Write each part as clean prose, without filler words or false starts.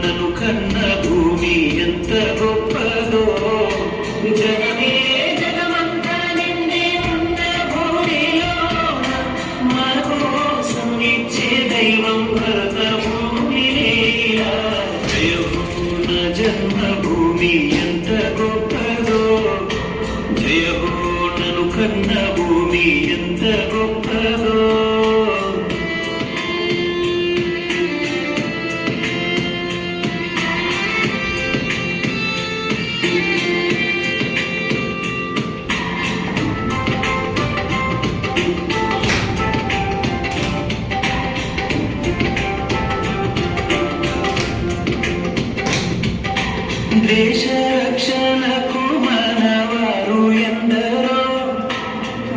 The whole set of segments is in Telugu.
నన్ను కన్న భూమి ఎంత గొప్పదో, జగమే జగమంతా నిండి ఉన్న భూమిలో మన కోసం ఇచ్చే దైవం భరత భూమి లీలా. జయహోన జన్మభూమి ఎంత గొప్పదో, జయహో నన్ను కన్న భూమి ఎంత గొప్పదో. దేశ రక్షణకు మనవారు ఎందరో,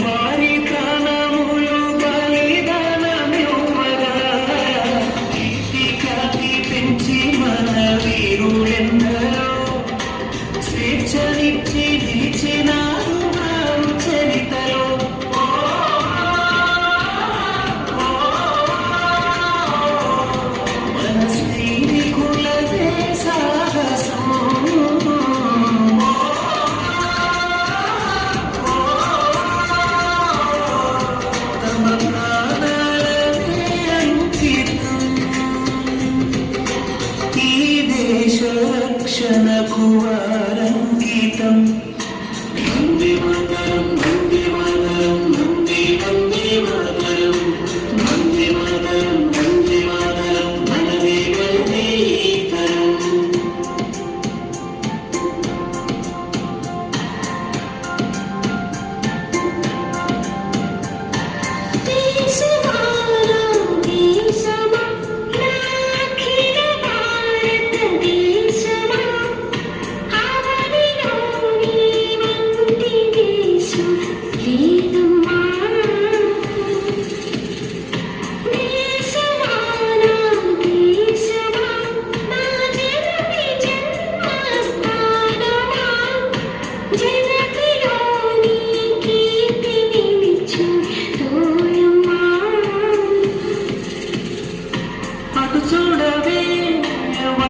వారి ప్రాణములు బలిదానమివ్వగా, కీర్తి పెంచి మన వీరులెందరో, స్వేచ్ఛనిచ్చి నిలిచినారు వారు చరితలో. మన సైనికులదే సాహసం, ఈ దేశ రక్షణకు వారంకితం.